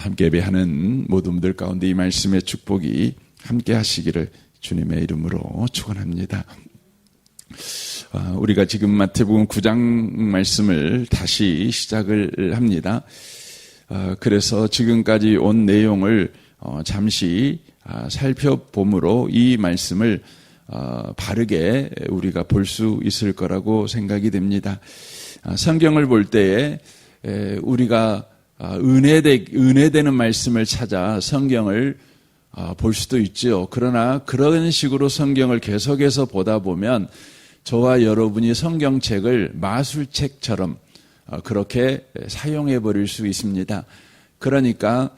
함께 예배하는 모든 분들 가운데 이 말씀의 축복이 함께 하시기를 주님의 이름으로 축원합니다. 우리가 지금 마태복음 9장 말씀을 다시 시작을 합니다. 그래서 지금까지 온 내용을 잠시 살펴봄으로 이 말씀을 바르게 우리가 볼 수 있을 거라고 생각이 됩니다. 성경을 볼 때에 우리가 은혜되는 말씀을 찾아 성경을 볼 수도 있죠. 그러나 그런 식으로 성경을 계속해서 보다 보면 저와 여러분이 성경책을 마술책처럼 그렇게 사용해 버릴 수 있습니다. 그러니까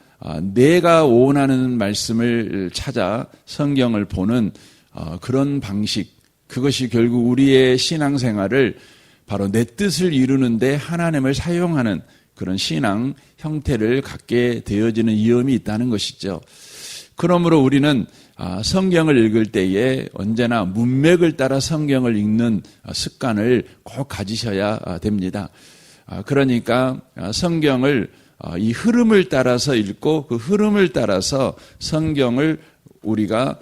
내가 원하는 말씀을 찾아 성경을 보는 그런 방식, 그것이 결국 우리의 신앙생활을 바로 내 뜻을 이루는데 하나님을 사용하는 그런 신앙 형태를 갖게 되어지는 위험이 있다는 것이죠. 그러므로 우리는 성경을 읽을 때에 언제나 문맥을 따라 성경을 읽는 습관을 꼭 가지셔야 됩니다. 그러니까 성경을 이 흐름을 따라서 읽고 그 흐름을 따라서 성경을 우리가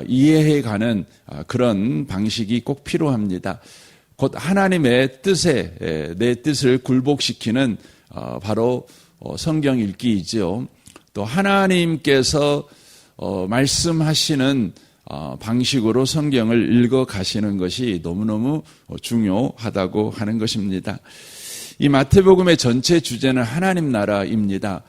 이해해가는 그런 방식이 꼭 필요합니다. 곧 하나님의 뜻에 내 뜻을 굴복시키는 바로 성경 읽기이죠. 또 하나님께서 말씀하시는 방식으로 성경을 읽어 가시는 것이 너무너무 중요하다고 하는 것입니다. 이 마태복음의 전체 주제는 하나님 나라입니다.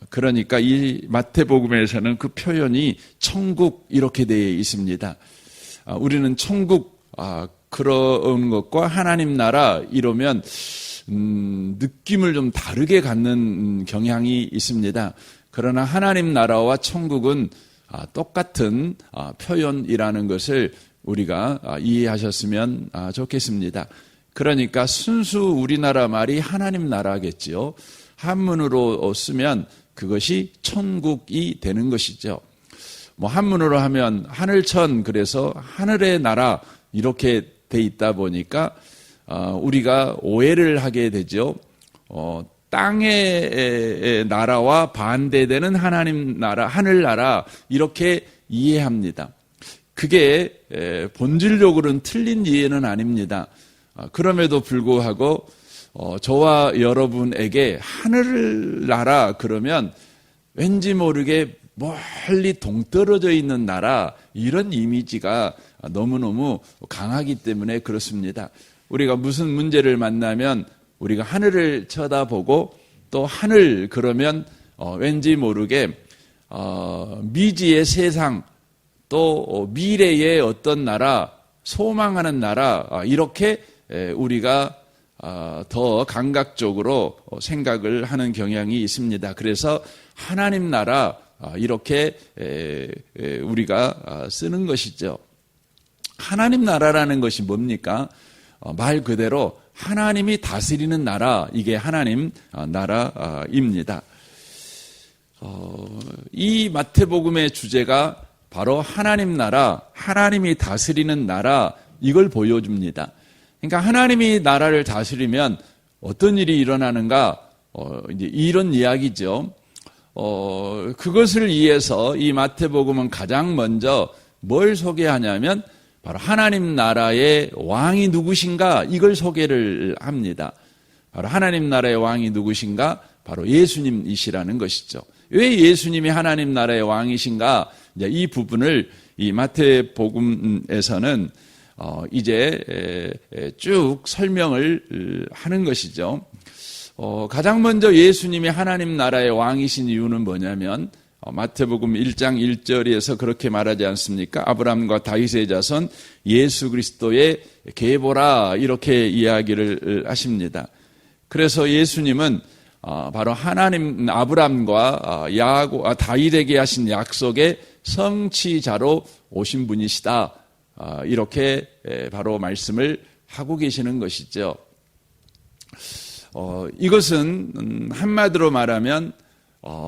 그러니까 이 마태복음에서는 그 표현이 천국 이렇게 되어 있습니다. 우리는 천국 그런 것과 하나님 나라 이러면 느낌을 좀 다르게 갖는 경향이 있습니다. 그러나 하나님 나라와 천국은 똑같은 표현이라는 것을 우리가 이해하셨으면 좋겠습니다. 그러니까 순수 우리나라 말이 하나님 나라겠지요. 한문으로 쓰면 그것이 천국이 되는 것이죠. 한문으로 하면 하늘천, 그래서 하늘의 나라 이렇게 돼 있다 보니까 우리가 오해를 하게 되죠. 땅의 나라와 반대되는 하나님 나라, 하늘나라 이렇게 이해합니다. 그게 본질적으로는 틀린 이해는 아닙니다. 그럼에도 불구하고 저와 여러분에게 하늘나라 그러면 왠지 모르게 멀리 동떨어져 있는 나라 이런 이미지가 너무너무 강하기 때문에 그렇습니다. 우리가 무슨 문제를 만나면 우리가 하늘을 쳐다보고 또 하늘 그러면 왠지 모르게 미지의 세상 또 미래의 어떤 나라 소망하는 나라 이렇게 우리가 더 감각적으로 생각을 하는 경향이 있습니다. 그래서 하나님 나라 이렇게 우리가 쓰는 것이죠. 하나님 나라라는 것이 뭡니까? 말 그대로 하나님이 다스리는 나라, 이게 하나님 나라입니다. 이 마태복음의 주제가 바로 하나님 나라, 하나님이 다스리는 나라 이걸 보여줍니다. 그러니까 하나님이 나라를 다스리면 어떤 일이 일어나는가? 이제 이런 이야기죠. 그것을 위해서 이 마태복음은 가장 먼저 뭘 소개하냐면 바로 하나님 나라의 왕이 누구신가 이걸 소개를 합니다. 바로 하나님 나라의 왕이 누구신가? 바로 예수님이시라는 것이죠. 왜 예수님이 하나님 나라의 왕이신가? 이제 이 부분을 이 마태복음에서는 이제 쭉 설명을 하는 것이죠. 가장 먼저 예수님이 하나님 나라의 왕이신 이유는 뭐냐면 마태복음 1장 1절에서 그렇게 말하지 않습니까? 아브라함과 다윗의 자손 예수 그리스도의 계보라 이렇게 이야기를 하십니다. 그래서 예수님은 바로 하나님 아브라함과 다윗에게 하신 약속의 성취자로 오신 분이시다. 이렇게 바로 말씀을 하고 계시는 것이죠. 이것은 한마디로 말하면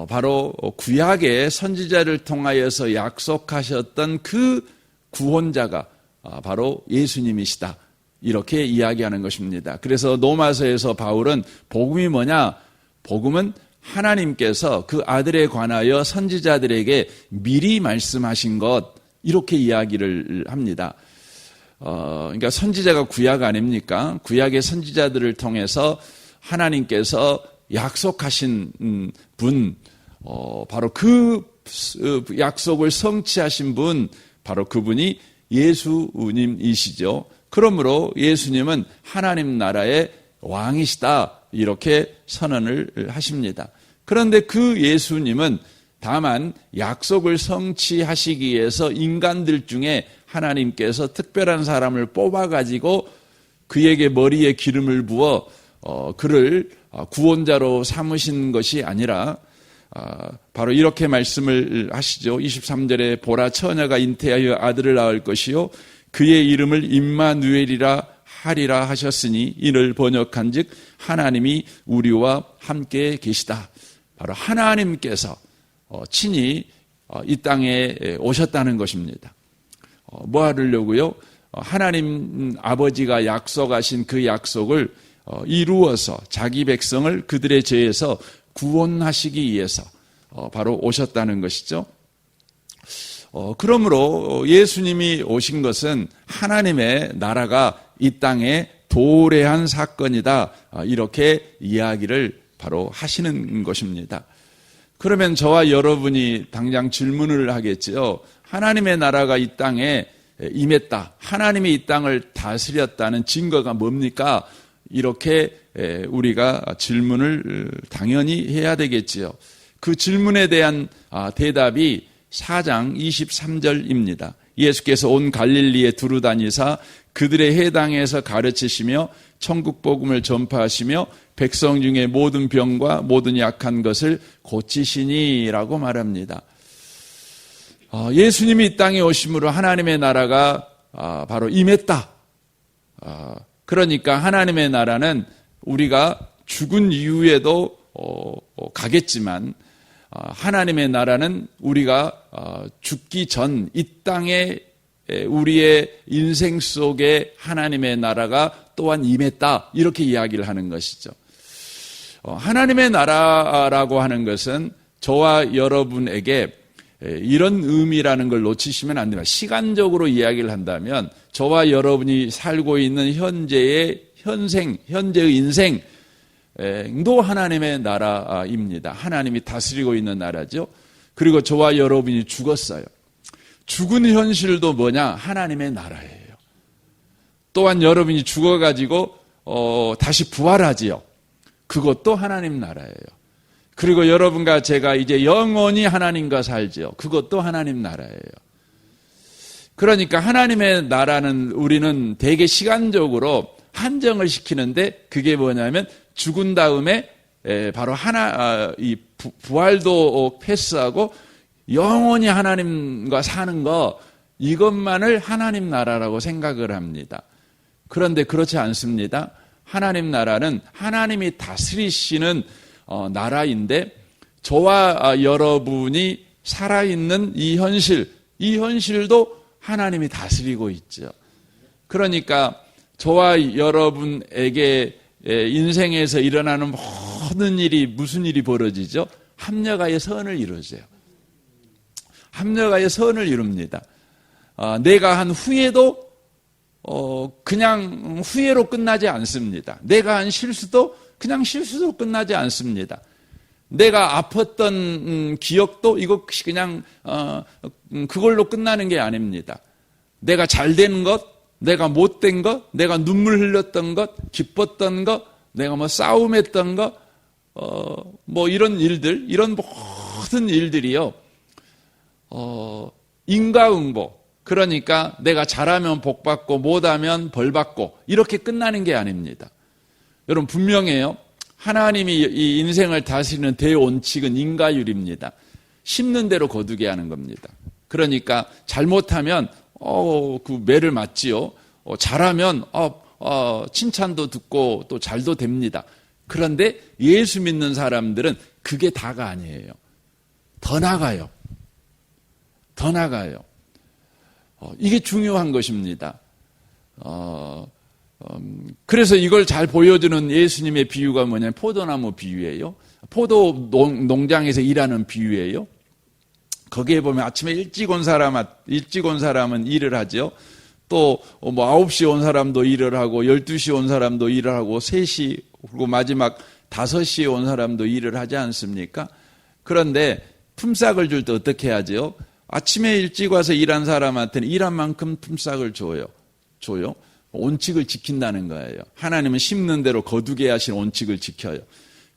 바로 구약의 선지자를 통하여서 약속하셨던 그 구원자가 바로 예수님이시다. 이렇게 이야기하는 것입니다. 그래서 로마서에서 바울은 복음이 뭐냐? 복음은 하나님께서 그 아들에 관하여 선지자들에게 미리 말씀하신 것, 이렇게 이야기를 합니다. 그러니까 선지자가 구약 아닙니까? 구약의 선지자들을 통해서 하나님께서 약속하신 분, 바로 그 약속을 성취하신 분, 바로 그분이 예수님이시죠. 그러므로 예수님은 하나님 나라의 왕이시다, 이렇게 선언을 하십니다. 그런데 그 예수님은 다만 약속을 성취하시기 위해서 인간들 중에 하나님께서 특별한 사람을 뽑아가지고 그에게 머리에 기름을 부어 그를 구원자로 삼으신 것이 아니라 바로 이렇게 말씀을 하시죠. 23절에 보라, 처녀가 잉태하여 아들을 낳을 것이요 그의 이름을 임마누엘이라 하리라 하셨으니 이를 번역한즉 하나님이 우리와 함께 계시다. 바로 하나님께서 친히 이 땅에 오셨다는 것입니다. 뭐 하려고요? 하나님 아버지가 약속하신 그 약속을 이루어서 자기 백성을 그들의 죄에서 구원하시기 위해서 바로 오셨다는 것이죠. 그러므로 예수님이 오신 것은 하나님의 나라가 이 땅에 도래한 사건이다, 이렇게 이야기를 바로 하시는 것입니다. 그러면 저와 여러분이 당장 질문을 하겠지요. 하나님의 나라가 이 땅에 임했다, 하나님이 이 땅을 다스렸다는 증거가 뭡니까? 이렇게 우리가 질문을 당연히 해야 되겠지요. 그 질문에 대한 대답이 4장 23절입니다. 예수께서 온 갈릴리에 두루 다니사 그들의 해당에서 가르치시며 천국 복음을 전파하시며 백성 중에 모든 병과 모든 약한 것을 고치시니라고 말합니다. 예수님이 이 땅에 오심으로 하나님의 나라가 바로 임했다. 그러니까 하나님의 나라는 우리가 죽은 이후에도 가겠지만 하나님의 나라는 우리가 죽기 전 이 땅에 우리의 인생 속에 하나님의 나라가 또한 임했다, 이렇게 이야기를 하는 것이죠. 하나님의 나라라고 하는 것은 저와 여러분에게 이런 의미라는 걸 놓치시면 안 됩니다. 시간적으로 이야기를 한다면 저와 여러분이 살고 있는 현재의 인생도 하나님의 나라입니다. 하나님이 다스리고 있는 나라죠. 그리고 저와 여러분이 죽었어요. 죽은 현실도 뭐냐? 하나님의 나라예요. 또한 여러분이 죽어가지고 다시 부활하지요. 그것도 하나님 나라예요. 그리고 여러분과 제가 이제 영원히 하나님과 살지요. 그것도 하나님 나라예요. 그러니까 하나님의 나라는 우리는 되게 시간적으로 한정을 시키는데, 그게 뭐냐면 죽은 다음에 바로 이 부활도 패스하고 영원히 하나님과 사는 거, 이것만을 하나님 나라라고 생각을 합니다. 그런데 그렇지 않습니다. 하나님 나라는 하나님이 다스리시는 나라인데, 저와 여러분이 살아있는 이 현실도 하나님이 다스리고 있죠. 그러니까 저와 여러분에게 인생에서 일어나는 모든 일이 무슨 일이 벌어지죠? 합력하여 선을 이루어져요. 합력하여 선을 이룹니다. 내가 한 후회도 그냥 후회로 끝나지 않습니다. 내가 한 실수도 그냥 실수로 끝나지 않습니다. 내가 아팠던 기억도 이것이 그냥 그걸로 끝나는 게 아닙니다. 내가 잘된 것, 내가 못된 것, 내가 눈물 흘렸던 것, 기뻤던 것, 내가 뭐 싸움했던 것, 뭐 이런 일들, 이런 모든 일들이요, 인과응보. 그러니까 내가 잘하면 복받고 못하면 벌받고 이렇게 끝나는 게 아닙니다. 여러분 분명해요. 하나님이 이 인생을 다스리는 대원칙은 인과율입니다. 심는 대로 거두게 하는 겁니다. 그러니까 잘못하면 그 매를 맞지요. 잘하면 칭찬도 듣고 또 잘도 됩니다. 그런데 예수 믿는 사람들은 그게 다가 아니에요. 더 나가요. 더 나가요. 이게 중요한 것입니다. 그래서 이걸 잘 보여주는 예수님의 비유가 뭐냐면 포도나무 비유예요. 포도 농장에서 일하는 비유예요. 거기에 보면 아침에 일찍 온 사람은 일을 하죠. 또 9시 온 사람도 일을 하고 12시 온 사람도 일을 하고 3시 그리고 마지막 5시에 온 사람도 일을 하지 않습니까? 그런데 품삯을 줄 때 어떻게 하죠? 아침에 일찍 와서 일한 사람한테는 일한 만큼 품삯을 줘요. 온칙을 지킨다는 거예요. 하나님은 심는 대로 거두게 하신 온칙을 지켜요.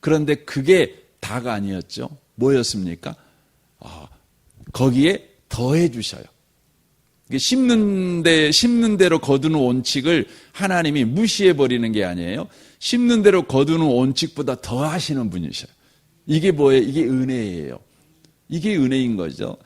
그런데 그게 다가 아니었죠. 뭐였습니까? 거기에 더해 주셔요. 심는 대로 거두는 온칙을 하나님이 무시해 버리는 게 아니에요. 심는 대로 거두는 온칙보다 더 하시는 분이셔요. 이게 뭐예요? 이게 은혜예요. 이게 은혜인 거죠.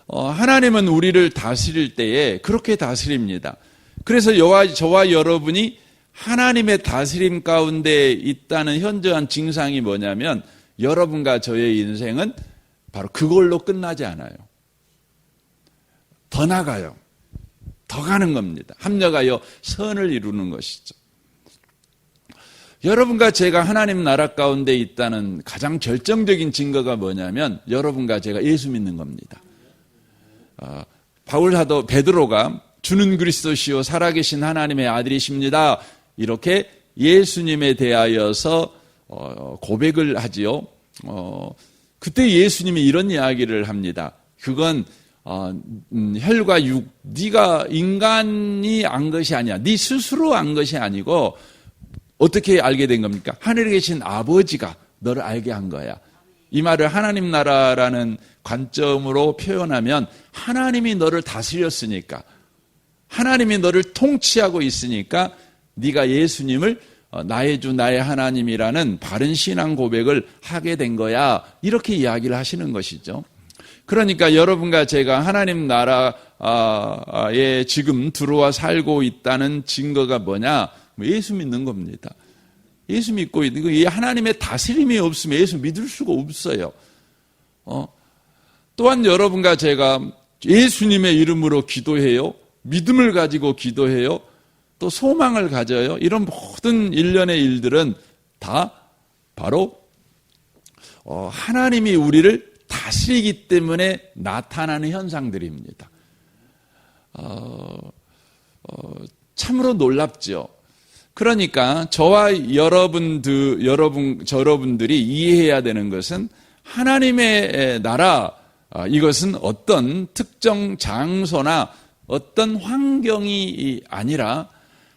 하나님은 우리를 다스릴 때에 그렇게 다스립니다. 그래서 저와 여러분이 하나님의 다스림 가운데 있다는 현저한 증상이 뭐냐면 여러분과 저의 인생은 바로 그걸로 끝나지 않아요. 더 나가요. 더 가는 겁니다. 합력하여 선을 이루는 것이죠. 여러분과 제가 하나님 나라 가운데 있다는 가장 결정적인 증거가 뭐냐면 여러분과 제가 예수 믿는 겁니다. 베드로가 주는 그리스도시요 살아계신 하나님의 아들이십니다. 이렇게 예수님에 대하여서 고백을 하지요. 그때 예수님이 이런 이야기를 합니다. 그건 혈과 육, 네가 인간이 안 것이 아니야. 네 스스로 안 것이 아니고 어떻게 알게 된 겁니까? 하늘에 계신 아버지가 너를 알게 한 거야. 이 말을 하나님 나라라는 관점으로 표현하면 하나님이 너를 다스렸으니까, 하나님이 너를 통치하고 있으니까 네가 예수님을 나의 주 나의 하나님이라는 바른 신앙 고백을 하게 된 거야. 이렇게 이야기를 하시는 것이죠. 그러니까 여러분과 제가 하나님 나라에 지금 들어와 살고 있다는 증거가 뭐냐? 예수 믿는 겁니다. 예수 믿고 있는 거, 이 하나님의 다스림이 없으면 예수 믿을 수가 없어요. 또한 여러분과 제가 예수님의 이름으로 기도해요. 믿음을 가지고 기도해요. 또 소망을 가져요. 이런 모든 일련의 일들은 다 바로 하나님이 우리를 다스리기 때문에 나타나는 현상들입니다. 참으로 놀랍죠. 그러니까 저와 여러분들이 이해해야 되는 것은 하나님의 나라, 이것은 어떤 특정 장소나 어떤 환경이 아니라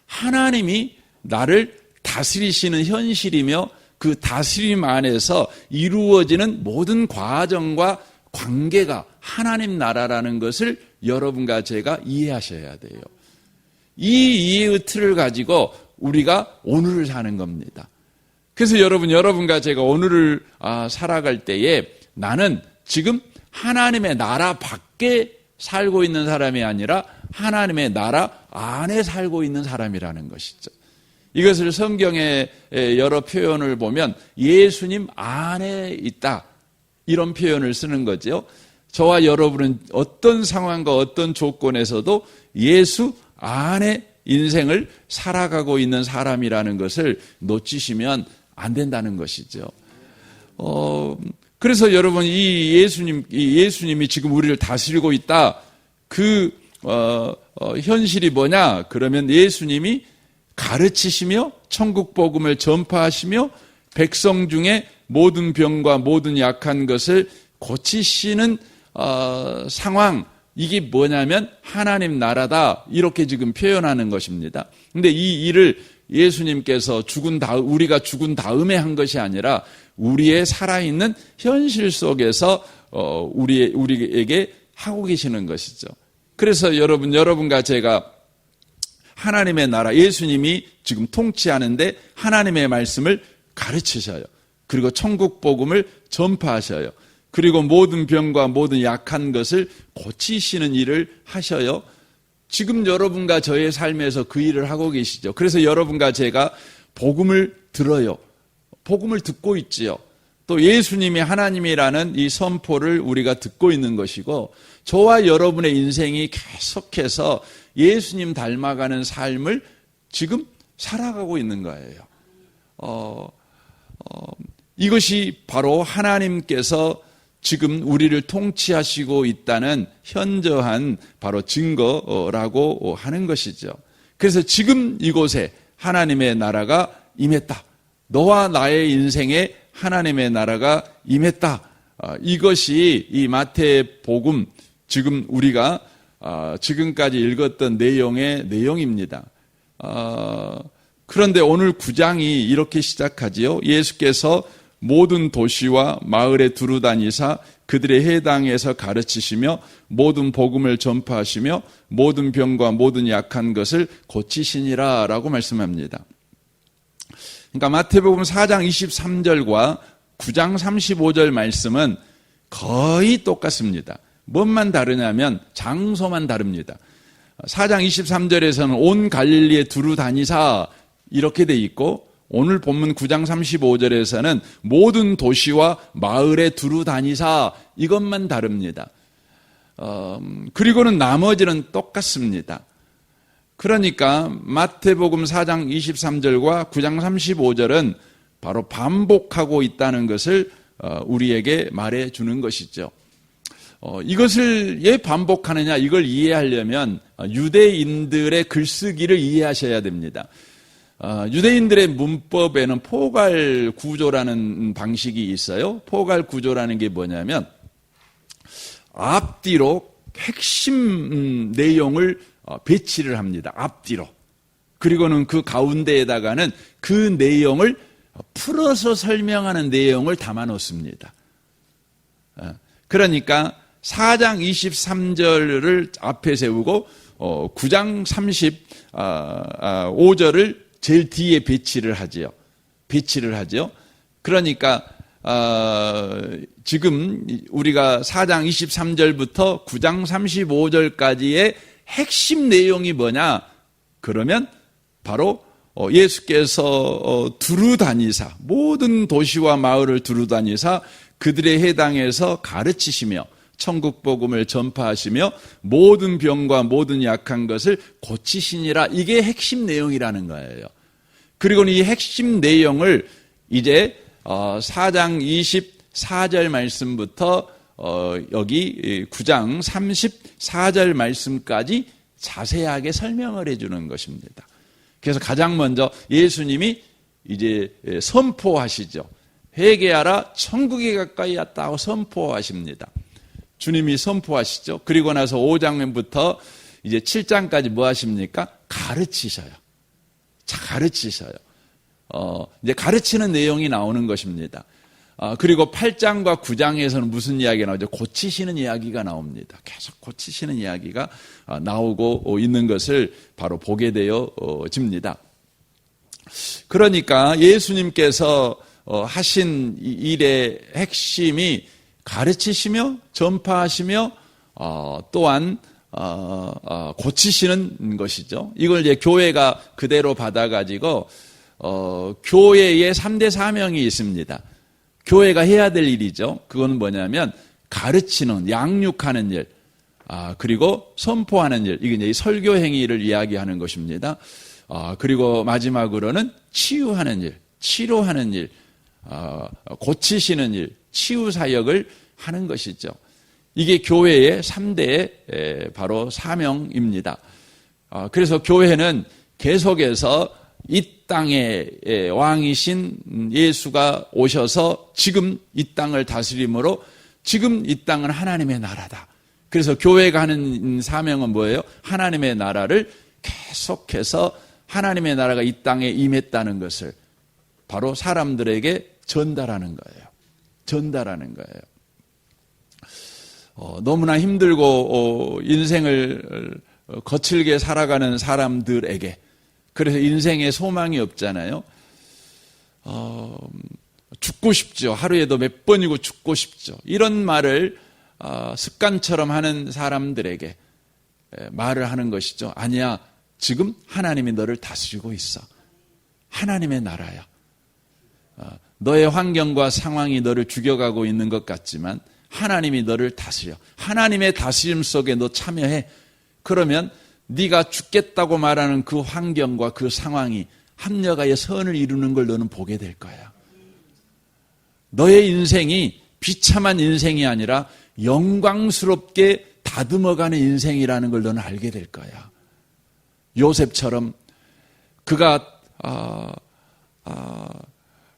하나님이 나를 다스리시는 현실이며 그 다스림 안에서 이루어지는 모든 과정과 관계가 하나님 나라라는 것을 여러분과 제가 이해하셔야 돼요. 이 이해의 틀을 가지고 우리가 오늘을 사는 겁니다. 그래서 여러분과 제가 오늘을 살아갈 때에 나는 지금 하나님의 나라 밖에 살고 있는 사람이 아니라 하나님의 나라 안에 살고 있는 사람이라는 것이죠. 이것을 성경의 여러 표현을 보면 예수님 안에 있다, 이런 표현을 쓰는 거죠. 저와 여러분은 어떤 상황과 어떤 조건에서도 예수 안에 인생을 살아가고 있는 사람이라는 것을 놓치시면 안 된다는 것이죠. 그래서 여러분, 이 예수님이 지금 우리를 다스리고 있다. 그 현실이 뭐냐? 그러면 예수님이 가르치시며 천국 복음을 전파하시며 백성 중에 모든 병과 모든 약한 것을 고치시는 상황, 이게 뭐냐면 하나님 나라다, 이렇게 지금 표현하는 것입니다. 근데 이 일을 예수님께서 우리가 죽은 다음에 한 것이 아니라 우리의 살아있는 현실 속에서 우리에게 하고 계시는 것이죠. 그래서 여러분과 제가 하나님의 나라, 예수님이 지금 통치하는데 하나님의 말씀을 가르치셔요. 그리고 천국 복음을 전파하셔요. 그리고 모든 병과 모든 약한 것을 고치시는 일을 하셔요. 지금 여러분과 저의 삶에서 그 일을 하고 계시죠. 그래서 여러분과 제가 복음을 들어요. 복음을 듣고 있지요. 또 예수님이 하나님이라는 이 선포를 우리가 듣고 있는 것이고, 저와 여러분의 인생이 계속해서 예수님 닮아가는 삶을 지금 살아가고 있는 거예요. 이것이 바로 하나님께서 지금 우리를 통치하시고 있다는 현저한 바로 증거라고 하는 것이죠. 그래서 지금 이곳에 하나님의 나라가 임했다. 너와 나의 인생에 하나님의 나라가 임했다. 이것이 이 마태복음 지금 우리가 지금까지 읽었던 내용의 내용입니다. 그런데 오늘 9장이 이렇게 시작하지요. 예수께서 모든 도시와 마을에 두루 다니사 그들의 해당에서 가르치시며 모든 복음을 전파하시며 모든 병과 모든 약한 것을 고치시니라 라고 말씀합니다. 그러니까 마태복음 4장 23절과 9장 35절 말씀은 거의 똑같습니다. 뭔만 다르냐면 장소만 다릅니다. 4장 23절에서는 온 갈릴리에 두루 다니사 이렇게 돼 있고 오늘 본문 9장 35절에서는 모든 도시와 마을에 두루 다니사 이것만 다릅니다. 그리고는 나머지는 똑같습니다. 그러니까 마태복음 4장 23절과 9장 35절은 바로 반복하고 있다는 것을 우리에게 말해주는 것이죠. 이것을 왜 반복하느냐 이걸 이해하려면 유대인들의 글쓰기를 이해하셔야 됩니다. 유대인들의 문법에는 포괄 구조라는 방식이 있어요. 포괄 구조라는 게 뭐냐면 앞뒤로 핵심 내용을 배치를 합니다. 앞뒤로. 그리고는 그 가운데에다가는 그 내용을 풀어서 설명하는 내용을 담아 놓습니다. 그러니까 4장 23절을 앞에 세우고 9장 35절을 제일 뒤에 배치를 하지요. 그러니까 지금 우리가 4장 23절부터 9장 35절까지의 핵심 내용이 뭐냐? 그러면 바로 예수께서 두루 다니사 모든 도시와 마을을 두루 다니사 그들의 해당에서 가르치시며 천국 복음을 전파하시며 모든 병과 모든 약한 것을 고치시니라. 이게 핵심 내용이라는 거예요. 그리고 이 핵심 내용을 이제 4장 24절 말씀부터 여기 9장 34절 말씀까지 자세하게 설명을 해주는 것입니다. 그래서 가장 먼저 예수님이 이제 선포하시죠. 회개하라 천국이 가까이 왔다고 선포하십니다. 주님이 선포하시죠. 그리고 나서 5장부터 이제 7장까지 뭐 하십니까? 가르치셔요. 이제 가르치는 내용이 나오는 것입니다. 그리고 8장과 9장에서는 무슨 이야기가 나오죠? 고치시는 이야기가 나옵니다. 계속 고치시는 이야기가 나오고 있는 것을 바로 보게 되어집니다. 그러니까 예수님께서 하신 일의 핵심이 가르치시며 전파하시며 또한 고치시는 것이죠. 이걸 이제 교회가 그대로 받아가지고 교회의 3대 사명이 있습니다. 교회가 해야 될 일이죠. 그건 뭐냐면 가르치는, 양육하는 일, 그리고 선포하는 일, 이게 이제 설교 행위를 이야기하는 것입니다. 그리고 마지막으로는 치유하는 일, 치료하는 일, 고치시는 일, 치유 사역을 하는 것이죠. 이게 교회의 3대 바로 사명입니다. 그래서 교회는 계속해서 이 땅의 왕이신 예수가 오셔서 지금 이 땅을 다스림으로 지금 이 땅은 하나님의 나라다. 그래서 교회가 하는 사명은 뭐예요? 하나님의 나라를 계속해서 하나님의 나라가 이 땅에 임했다는 것을 바로 사람들에게 전달하는 거예요. 너무나 힘들고 인생을 거칠게 살아가는 사람들에게, 그래서 인생에 소망이 없잖아요. 죽고 싶죠. 하루에도 몇 번이고 죽고 싶죠. 이런 말을 습관처럼 하는 사람들에게 말을 하는 것이죠. 아니야, 지금 하나님이 너를 다스리고 있어. 하나님의 나라야. 너의 환경과 상황이 너를 죽여가고 있는 것 같지만 하나님이 너를 다스려. 하나님의 다스림 속에 너 참여해. 그러면 네가 죽겠다고 말하는 그 환경과 그 상황이 합력하여 선을 이루는 걸 너는 보게 될 거야. 너의 인생이 비참한 인생이 아니라 영광스럽게 다듬어가는 인생이라는 걸 너는 알게 될 거야. 요셉처럼 그가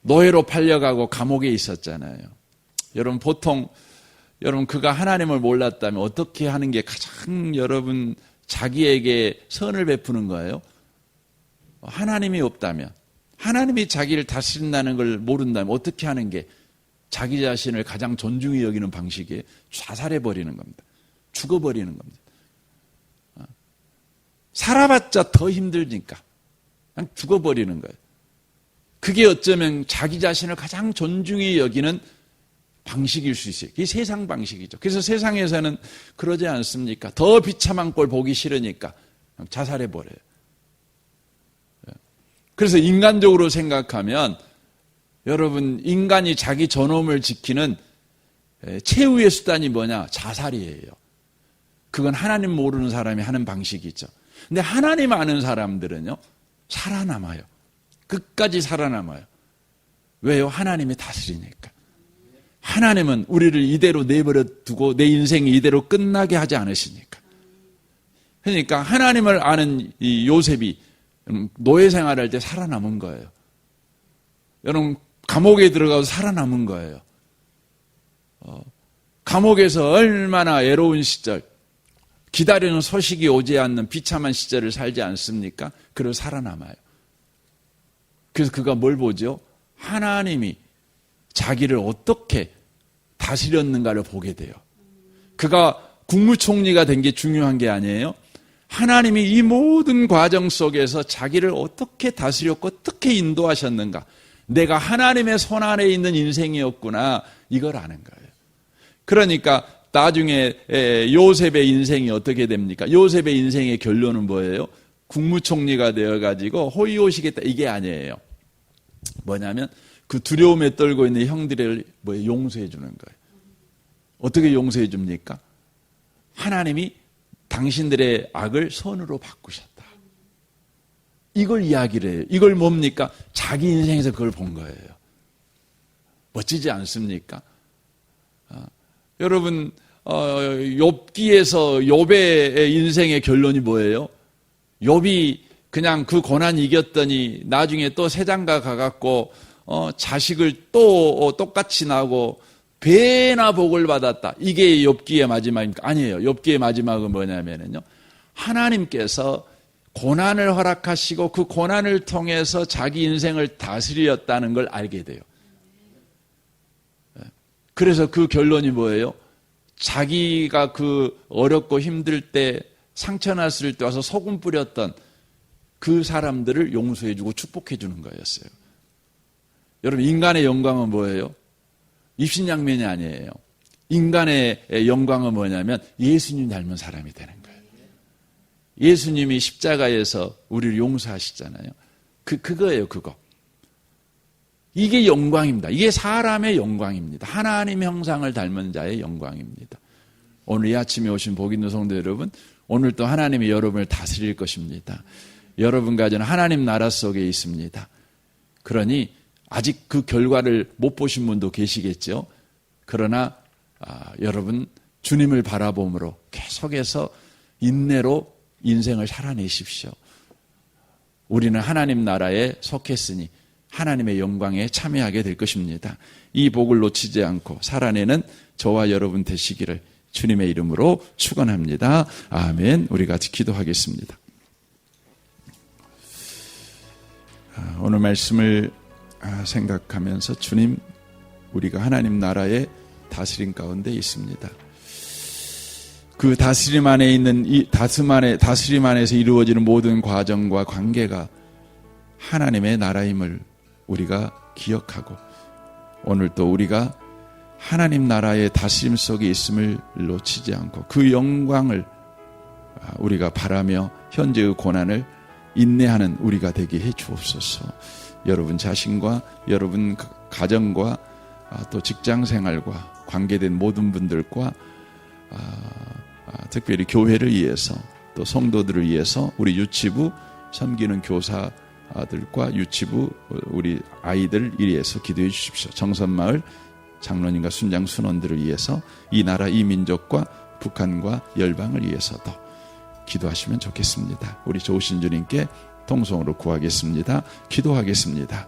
노예로 팔려가고 감옥에 있었잖아요. 여러분 보통 그가 하나님을 몰랐다면 어떻게 하는 게 가장 여러분 자기에게 선을 베푸는 거예요? 하나님이 없다면, 하나님이 자기를 다스린다는 걸 모른다면 어떻게 하는 게 자기 자신을 가장 존중히 여기는 방식이에요? 자살해버리는 겁니다. 죽어버리는 겁니다. 살아봤자 더 힘들니까 그냥 죽어버리는 거예요. 그게 어쩌면 자기 자신을 가장 존중히 여기는 방식일 수 있어요. 이게 세상 방식이죠. 그래서 세상에서는 그러지 않습니까? 더 비참한 꼴 보기 싫으니까 자살해버려요. 그래서 인간적으로 생각하면 여러분 인간이 자기 존엄을 지키는 최후의 수단이 뭐냐? 자살이에요. 그건 하나님 모르는 사람이 하는 방식이죠. 근데 하나님 아는 사람들은요, 살아남아요. 끝까지 살아남아요. 왜요? 하나님이 다스리니까. 하나님은 우리를 이대로 내버려 두고 내 인생이 이대로 끝나게 하지 않으시니까. 그러니까 하나님을 아는 이 요셉이 노예 생활할 때 살아남은 거예요. 여러분 감옥에 들어가서 살아남은 거예요. 감옥에서 얼마나 애로운 시절, 기다리는 소식이 오지 않는 비참한 시절을 살지 않습니까? 그리고 살아남아요. 그래서 그가 뭘 보죠? 하나님이 자기를 어떻게 다스렸는가를 보게 돼요. 그가 국무총리가 된 게 중요한 게 아니에요. 하나님이 이 모든 과정 속에서 자기를 어떻게 다스렸고 어떻게 인도하셨는가. 내가 하나님의 손 안에 있는 인생이었구나. 이걸 아는 거예요. 그러니까 나중에 요셉의 인생이 어떻게 됩니까? 요셉의 인생의 결론은 뭐예요? 국무총리가 되어가지고 호의호식했다. 이게 아니에요. 뭐냐면 그 두려움에 떨고 있는 형들을 용서해 주는 거예요. 어떻게 용서해 줍니까? 하나님이 당신들의 악을 선으로 바꾸셨다. 이걸 이야기를 해요. 이걸 뭡니까? 자기 인생에서 그걸 본 거예요. 멋지지 않습니까? 여러분 욥기에서 욥의 인생의 결론이 뭐예요? 욥이 그냥 그 고난 이겼더니 나중에 또 세장가 가갖고 자식을 또 똑같이 낳고 배나 복을 받았다. 이게 욥기의 마지막입니까? 아니에요. 욥기의 마지막은 뭐냐면요, 하나님께서 고난을 허락하시고 그 고난을 통해서 자기 인생을 다스렸다는 걸 알게 돼요. 그래서 그 결론이 뭐예요? 자기가 그 어렵고 힘들 때 상처 났을 때 와서 소금 뿌렸던 그 사람들을 용서해주고 축복해주는 거였어요. 여러분 인간의 영광은 뭐예요? 입신양면이 아니에요. 인간의 영광은 뭐냐면 예수님 닮은 사람이 되는 거예요. 예수님이 십자가에서 우리를 용서하시잖아요. 그거예요, 그거. 이게 영광입니다. 이게 사람의 영광입니다. 하나님 형상을 닮은 자의 영광입니다. 오늘 이 아침에 오신 복 있는 성도 여러분, 오늘 또 하나님이 여러분을 다스릴 것입니다. 여러분 가정은 하나님 나라 속에 있습니다. 그러니 아직 그 결과를 못 보신 분도 계시겠죠. 그러나 여러분 주님을 바라봄으로 계속해서 인내로 인생을 살아내십시오. 우리는 하나님 나라에 속했으니 하나님의 영광에 참여하게 될 것입니다. 이 복을 놓치지 않고 살아내는 저와 여러분 되시기를 주님의 이름으로 축원합니다. 아멘. 우리 같이 기도하겠습니다. 오늘 말씀을 생각하면서 주님, 우리가 하나님 나라의 다스림 가운데 있습니다. 그 다스림 안에 있는 이 다스림 안에서 이루어지는 모든 과정과 관계가 하나님의 나라임을 우리가 기억하고, 오늘 또 우리가 하나님 나라의 다스림 속에 있음을 놓치지 않고 그 영광을 우리가 바라며 현재의 고난을 인내하는 우리가 되게 해 주옵소서. 여러분 자신과 여러분 가정과 또 직장 생활과 관계된 모든 분들과 특별히 교회를 위해서 또 성도들을 위해서 우리 유치부 섬기는 교사들과 유치부 우리 아이들 위해서 기도해 주십시오. 정선마을 장로님과 순장 순원들을 위해서 이 나라 이 민족과 북한과 열방을 위해서도 기도하시면 좋겠습니다. 우리 좋으신 주님께 통성으로 구하겠습니다. 기도하겠습니다.